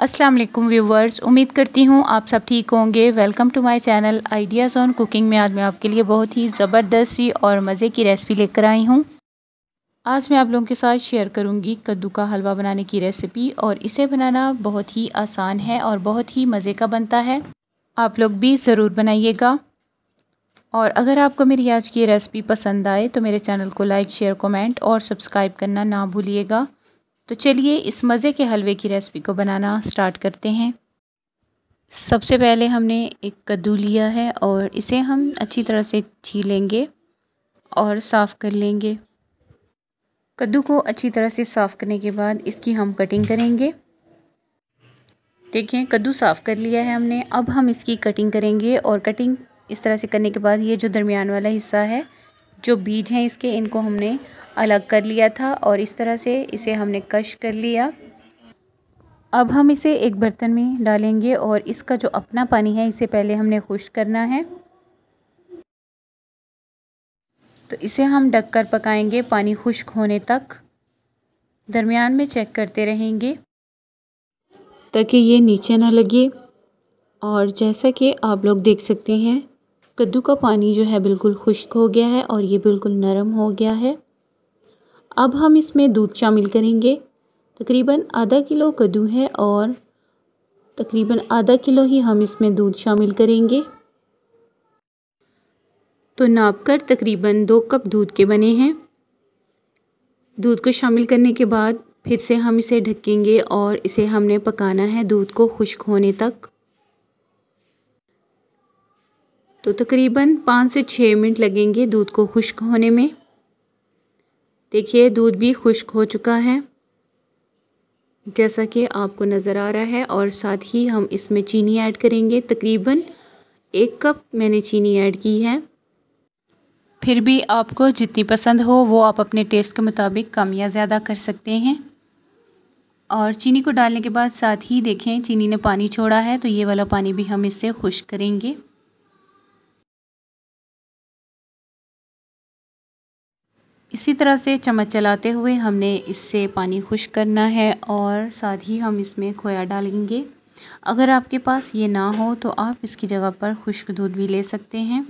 अस्सलाम वालेकुम व्यूवर्स, उम्मीद करती हूँ आप सब ठीक होंगे। Welcome to my channel ideas on cooking में आज मैं आपके लिए बहुत ही ज़बरदस्त सी और मज़े की रेसिपी लेकर आई हूँ। आज मैं आप लोगों के साथ शेयर करूँगी कद्दू का हलवा बनाने की रेसिपी, और इसे बनाना बहुत ही आसान है और बहुत ही मज़े का बनता है। आप लोग भी ज़रूर बनाइएगा। और अगर आपको मेरी आज की रेसिपी पसंद आए तो मेरे चैनल को लाइक, शेयर, कमेंट और सब्सक्राइब करना ना भूलिएगा। तो चलिए इस मज़े के हलवे की रेसिपी को बनाना स्टार्ट करते हैं। सबसे पहले हमने एक कद्दू लिया है और इसे हम अच्छी तरह से छीलेंगे और साफ़ कर लेंगे। कद्दू को अच्छी तरह से साफ़ करने के बाद इसकी हम कटिंग करेंगे। देखें, कद्दू साफ़ कर लिया है हमने। अब हम इसकी कटिंग करेंगे, और कटिंग इस तरह से करने के बाद ये जो दरमियान वाला हिस्सा है, जो बीज हैं इसके, इनको हमने अलग कर लिया था और इस तरह से इसे हमने कश कर लिया। अब हम इसे एक बर्तन में डालेंगे और इसका जो अपना पानी है इसे पहले हमने खुश्क करना है। तो इसे हम ढककर पकाएंगे पानी खुश्क होने तक। दरमियान में चेक करते रहेंगे ताकि ये नीचे ना लगे। और जैसा कि आप लोग देख सकते हैं, कद्दू का पानी जो है बिल्कुल खुश्क हो गया है और ये बिल्कुल नरम हो गया है। अब हम इसमें दूध शामिल करेंगे। तकरीबन आधा किलो कद्दू है और तकरीबन आधा किलो ही हम इसमें दूध शामिल करेंगे। तो नापकर तकरीबन 2 कप दूध के बने हैं। दूध को शामिल करने के बाद फिर से हम इसे ढकेंगे और इसे हमने पकाना है दूध को खुश्क होने तक। तो तकरीबन 5 से 6 मिनट लगेंगे दूध को खुश्क होने में। देखिए, दूध भी खुश्क हो चुका है जैसा कि आपको नज़र आ रहा है। और साथ ही हम इसमें चीनी ऐड करेंगे। तकरीबन 1 कप मैंने चीनी ऐड की है। फिर भी आपको जितनी पसंद हो वो आप अपने टेस्ट के मुताबिक कम या ज़्यादा कर सकते हैं। और चीनी को डालने के बाद साथ ही देखें, चीनी ने पानी छोड़ा है, तो ये वाला पानी भी हम इससे खुश्क करेंगे। इसी तरह से चम्मच चलाते हुए हमने इससे पानी खुश्क करना है, और साथ ही हम इसमें खोया डालेंगे। अगर आपके पास ये ना हो तो आप इसकी जगह पर खुश्क दूध भी ले सकते हैं।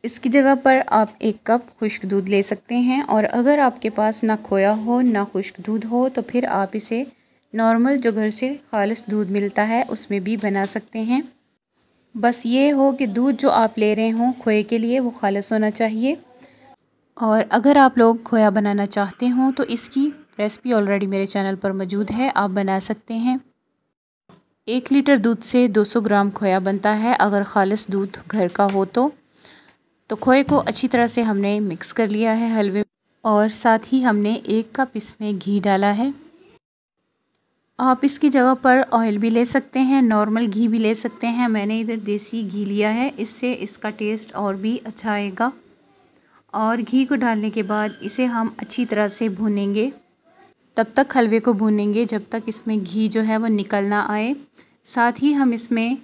इसकी जगह पर आप 1 कप खुश्क दूध ले सकते हैं। और अगर आपके पास ना खोया हो ना खुश्क दूध हो तो फिर आप इसे नॉर्मल जो घर से खालिस दूध मिलता है उसमें भी बना सकते हैं। बस ये हो कि दूध जो आप ले रहे हों खोए के लिए वो खालिस होना चाहिए। और अगर आप लोग खोया बनाना चाहते हों तो इसकी रेसिपी ऑलरेडी मेरे चैनल पर मौजूद है, आप बना सकते हैं। 1 लीटर दूध से 200 ग्राम खोया बनता है अगर खालिस दूध घर का हो तो खोए को अच्छी तरह से हमने मिक्स कर लिया है हलवे, और साथ ही हमने 1 कप इसमें घी डाला है। आप इसकी जगह पर ऑयल भी ले सकते हैं, नॉर्मल घी भी ले सकते हैं। मैंने इधर देसी घी लिया है, इससे इसका टेस्ट और भी अच्छा आएगा। और घी को डालने के बाद इसे हम अच्छी तरह से भूनेंगे। तब तक हलवे को भूनेंगे जब तक इसमें घी जो है वो निकल ना आए। साथ ही हम इसमें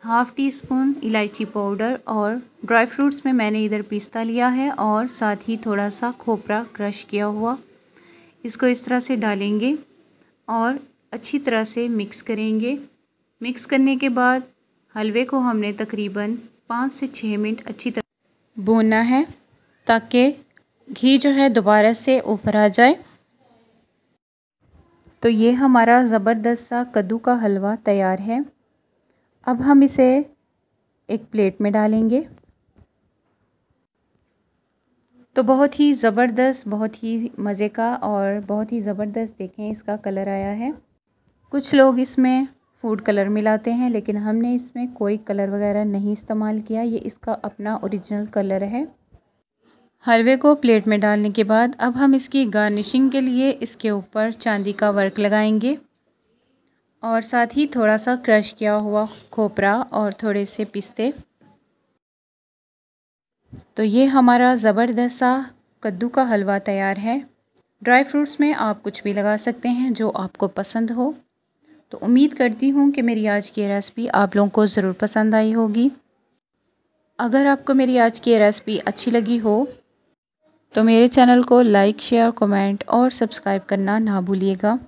हाफ़ टी स्पून इलायची पाउडर और ड्राई फ्रूट्स में मैंने इधर पिस्ता लिया है, और साथ ही थोड़ा सा खोपरा क्रश किया हुआ, इसको इस तरह से डालेंगे और अच्छी तरह से मिक्स करेंगे। मिक्स करने के बाद हलवे को हमने तकरीबन 5 से 6 मिनट अच्छी तरह भूनना है ताकि घी जो है दोबारा से ऊपर आ जाए। तो ये हमारा ज़बरदस्त सा कद्दू का हलवा तैयार है। अब हम इसे एक प्लेट में डालेंगे। तो बहुत ही ज़बरदस्त, बहुत ही मज़े का और बहुत ही ज़बरदस्त, देखें इसका कलर आया है। कुछ लोग इसमें फूड कलर मिलाते हैं, लेकिन हमने इसमें कोई कलर वगैरह नहीं इस्तेमाल किया। ये इसका अपना ओरिजिनल कलर है। हलवे को प्लेट में डालने के बाद अब हम इसकी गार्निशिंग के लिए इसके ऊपर चांदी का वर्क लगाएंगे, और साथ ही थोड़ा सा क्रश किया हुआ खोपरा और थोड़े से पिस्ते। तो ये हमारा ज़बरदस्त सा कद्दू का हलवा तैयार है। ड्राई फ्रूट्स में आप कुछ भी लगा सकते हैं जो आपको पसंद हो। तो उम्मीद करती हूँ कि मेरी आज की रेसिपी आप लोगों को ज़रूर पसंद आई होगी। अगर आपको मेरी आज की रेसिपी अच्छी लगी हो तो मेरे चैनल को लाइक, शेयर, कमेंट और सब्सक्राइब करना ना भूलिएगा।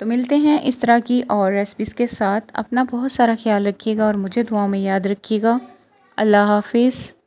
तो मिलते हैं इस तरह की और रेसिपीज़ के साथ। अपना बहुत सारा ख्याल रखिएगा और मुझे दुआओं में याद रखिएगा। अल्लाह हाफिज़।